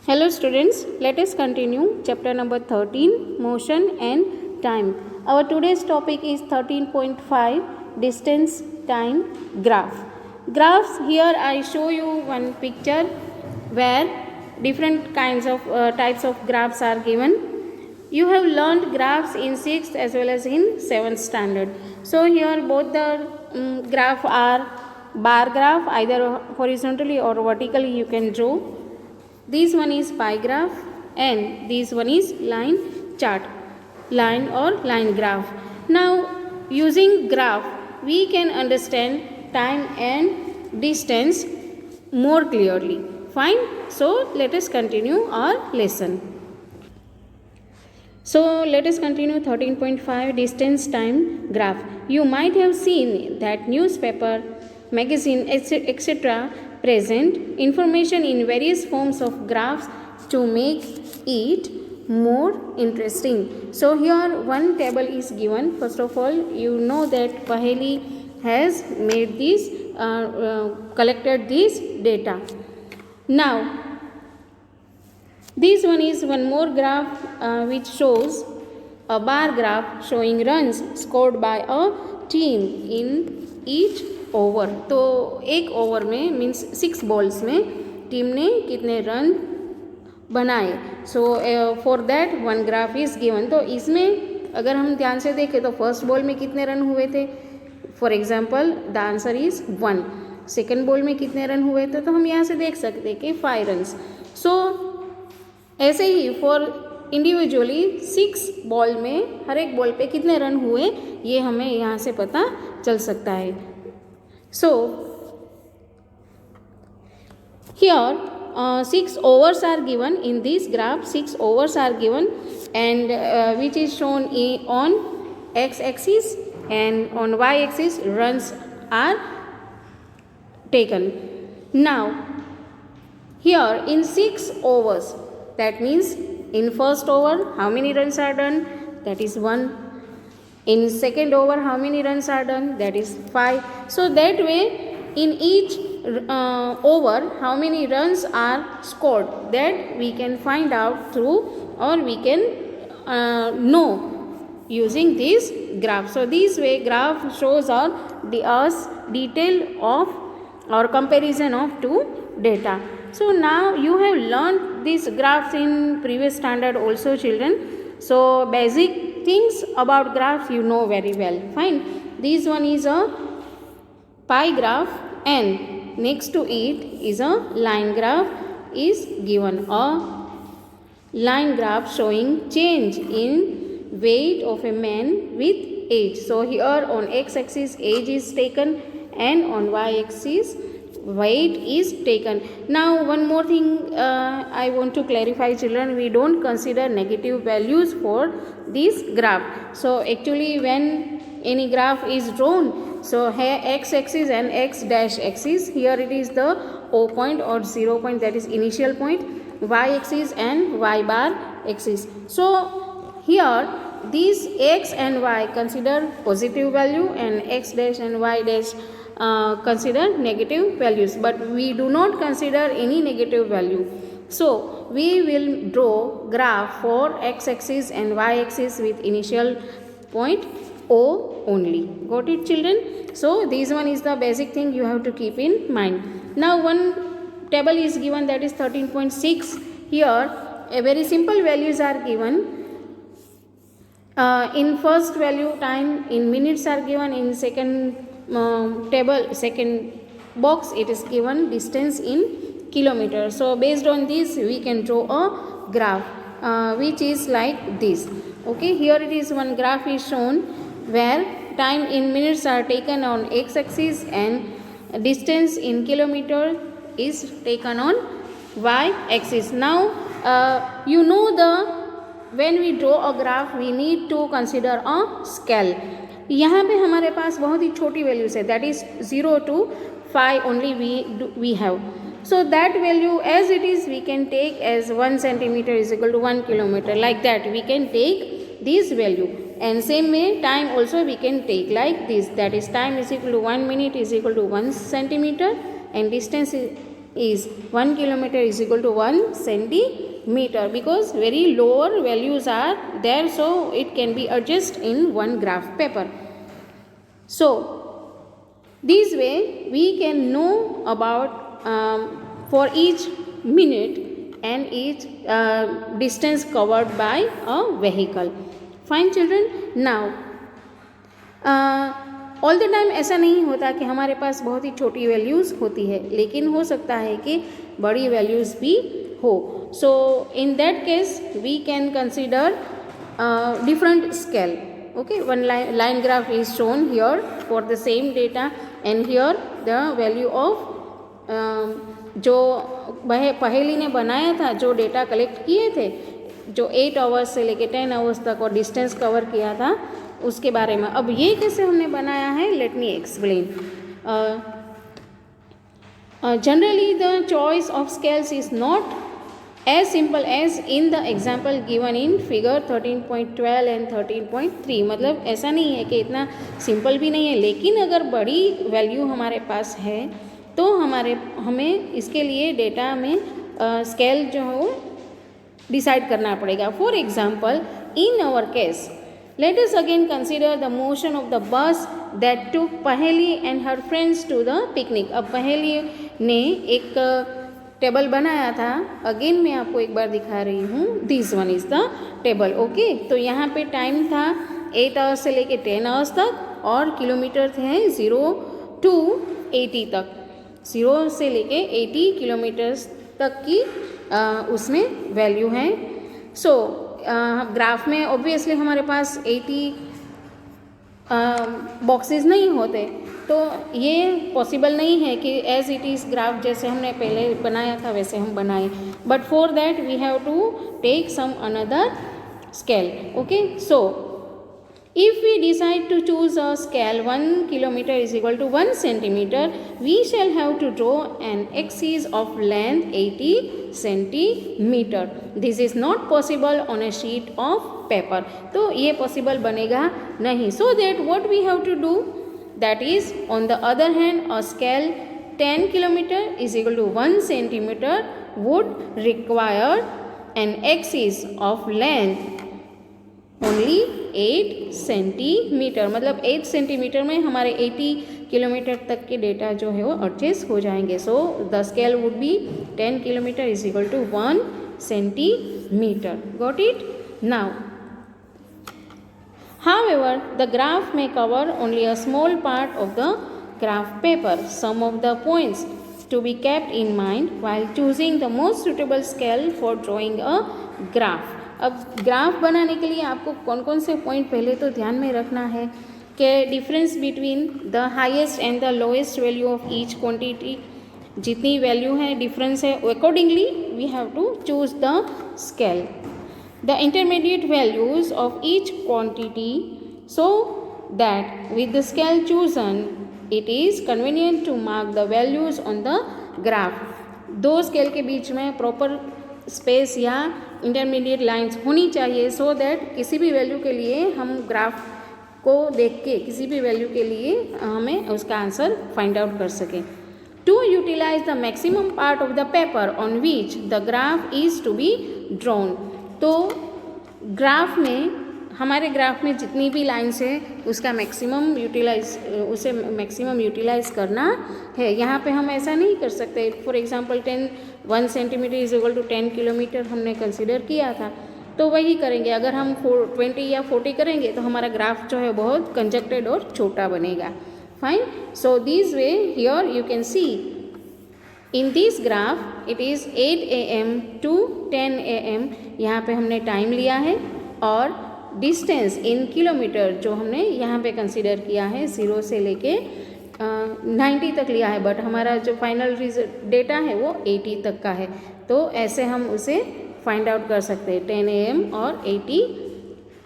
Hello students, let us continue chapter number 13, motion and time. Our today's topic is 13.5, distance, time, graph. Graphs, here I show you one picture where different kinds of types of graphs are given. You have learned graphs in 6th as well as in 7th standard. So here both the graph are bar graph, either horizontally or vertically you can draw. This one is pie graph and this one is line chart, line or line graph. Now using graph we can understand time and distance more clearly. Fine. So let us continue our lesson. So let us continue 13.5 distance time graph. You might have seen that newspaper, magazine, etc. present information in various forms of graphs to make it more interesting. So here one table is given. First of all, you know that Paheli has made this, collected this data. Now this one is one more graph which shows a bar graph showing runs scored by a team in each over. तो एक over में means 6 balls में team ने कितने run बनाए. So for that one graph is given. तो इसमें अगर हम ध्यान से देखें तो फर्स्ट बॉल में कितने रन हुए थे. For example the answer is 1. Second ball में कितने रन हुए थे तो हम यहाँ से देख सकते हैं कि 5 रन्स. सो ऐसे ही फॉर इंडिविजुअली 6 बॉल में हर एक बॉल पे कितने रन हुए ये हमें यहाँ से पता चल सकता है. So here 6 overs are given in this graph. 6 overs are given and which is shown on x-axis, and on y-axis runs are taken. Now here in 6 overs, that means in first over how many runs are done, that is 1. In second over how many runs are done, that is 5. So that way in each over how many runs are scored, that we can find out through, or we can know using this graph. So this way graph shows us detail of or comparison of two data. So now you have learned these graphs in previous standard also, children. So basic things about graphs you know very well. Fine. This one is a pie graph and next to it is a line graph is given. A line graph showing change in weight of a man with age. So here on x-axis age is taken and on y-axis weight is taken. Now one more thing I want to clarify, children. We don't consider negative values for this graph. So actually when any graph is drawn, so here x-axis and x-axis, here it is the O point or 0 point, that is initial point, y-axis and y-bar axis. So here these x and y consider positive value and x dash and y dash consider negative values, but we do not consider any negative value. So we will draw graph for x-axis and y-axis with initial point O only. Got it, children? So this one is the basic thing you have to keep in mind. Now one table is given, that is 13.6. Here a very simple values are given. In first value time in minutes are given. In second table, second box, it is given distance in kilometers. So based on this we can draw a graph which is like this. Okay, here it is one graph is shown where time in minutes are taken on x-axis and distance in kilometer is taken on y-axis. Now you know when we draw a graph we need to consider a scale. यहाँ पे हमारे पास बहुत ही छोटी values है, that is 0 to 5 only we have. So that value as it is we can take as 1 centimeter is equal to 1 kilometer, like that we can take this value. And same way time also we can take like this, that is time is equal to 1 minute is equal to 1 centimeter and distance is 1 kilometer is equal to 1 centimeter, because very lower values are there, so it can be adjusted in one graph paper. So this way we can know about for each minute and each distance covered by a vehicle. Fine children. Now all the time ऐसा नहीं होता कि हमारे पास बहुत ही छोटी values होती है, लेकिन हो सकता है कि बड़ी वैल्यूज़ भी हो. So in that case we can consider different scale. Okay, one line graph is shown here for the same data and here the value of जो पहेली ने बनाया था, जो डेटा कलेक्ट किए थे, जो 8 आवर्स से लेके 10 आवर्स तक और डिस्टेंस कवर किया था, उसके बारे में. अब ये कैसे हमने बनाया है, let me explain. Generally the choice of scales is not as simple as in the example given in figure 13.12 and 13.3. मतलब ऐसा नहीं है कि इतना सिंपल भी नहीं है, लेकिन अगर बड़ी वैल्यू हमारे पास है तो हमें इसके लिए डेटा में स्केल जो है डिसाइड करना पड़ेगा. For example, in our case, let us again consider the motion of the bus that took Paheli and her friends to the picnic. अब पहेली ने एक टेबल बनाया था. अगेन मैं आपको एक बार दिखा रही हूँ. This one is the table. Okay, तो यहाँ पे टाइम था 8 आवर्स से लेके 10 आवर्स तक और किलोमीटर थे 0 to 80 तक. 0 से लेके 80 किलोमीटर्स तक की उसमें वैल्यू है. सो ग्राफ में ऑब्वियसली हमारे पास 80 बॉक्सेस नहीं होते, तो ये पॉसिबल नहीं है कि एज इट इज़ ग्राफ जैसे हमने पहले बनाया था वैसे हम बनाएं. But for that we have to take some another scale. Okay, so if we decide to choose a scale 1 kilometer is equal to 1 centimeter, we shall have to draw an axis of length 80 centimeter. This is not possible on a sheet of paper. तो ये possible बनेगा नहीं. So that what we have to do, that is on the other hand a scale 10 kilometer is equal to 1 centimeter would require an axis of length only 8 centimetre. मतलब 8 centimetre में हमारे 80 kilometre तक के data जो है वो adjust हो जाएंगे. So the scale would be 10 kilometre is equal to 1 centimetre. Got it? Now however the graph may cover only a small part of the graph paper. Some of the points to be kept in mind while choosing the most suitable scale for drawing a graph. अब graph बनाने के लिए आपको कौन कौन से point पहले तो ध्यान में रखना है कि difference between the highest and the lowest value of each quantity. जितनी वैल्यू है डिफरेंस है, accordingly we have to choose the scale. The intermediate values of each quantity, so that with the scale chosen it is convenient to mark the values on the graph. दो scale के बीच में proper space या intermediate lines होनी चाहिए, so that किसी भी value के लिए हम ग्राफ को देख के किसी भी वैल्यू के लिए हमें उसका आंसर फाइंड आउट कर सकें. To utilise the maximum part of the paper on which the graph is to be drawn. तो ग्राफ में, हमारे ग्राफ में जितनी भी लाइन्स है उसका उसे मैक्सिमम यूटिलाइज करना है. यहाँ पे हम ऐसा नहीं कर सकते. For example 1 centimetre is equal to 10 kilometre हमने कंसिडर किया था, तो वही करेंगे. अगर हम 20 या 40 करेंगे तो हमारा ग्राफ जो है बहुत कंजक्टेड और छोटा बनेगा. Fine. So this way here you can see in this graph it is 8 AM to 10 AM. यहाँ पे हमने टाइम लिया है और डिस्टेंस इन किलोमीटर जो हमने यहाँ पे कंसिडर किया है 0 से लेके 90 तक लिया है, बट हमारा जो फाइनल डेटा है वो 80 तक का है. तो ऐसे हम उसे फाइंड आउट कर सकते हैं 10 AM और 80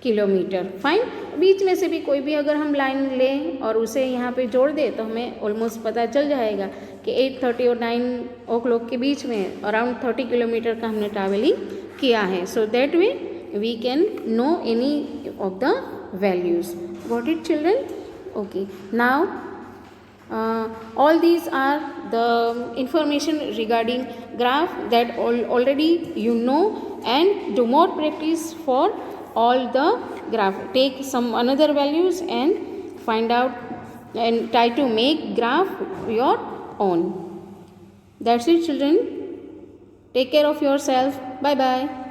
किलोमीटर. फाइन. बीच में से भी कोई भी अगर हम लाइन लें और उसे यहाँ पे जोड़ दें तो हमें ऑलमोस्ट पता चल जाएगा कि 8:30 और 9 o'clock के बीच में अराउंड 30 किलोमीटर का हमने ट्रैवलिंग किया है. So that way we can know any of the values. Got it, children? Okay. Now all these are the information regarding graph that already you know, and do more practice for all the graph. Take some another values and find out and try to make graph your own. That's it, children. Take care of yourself. Bye bye.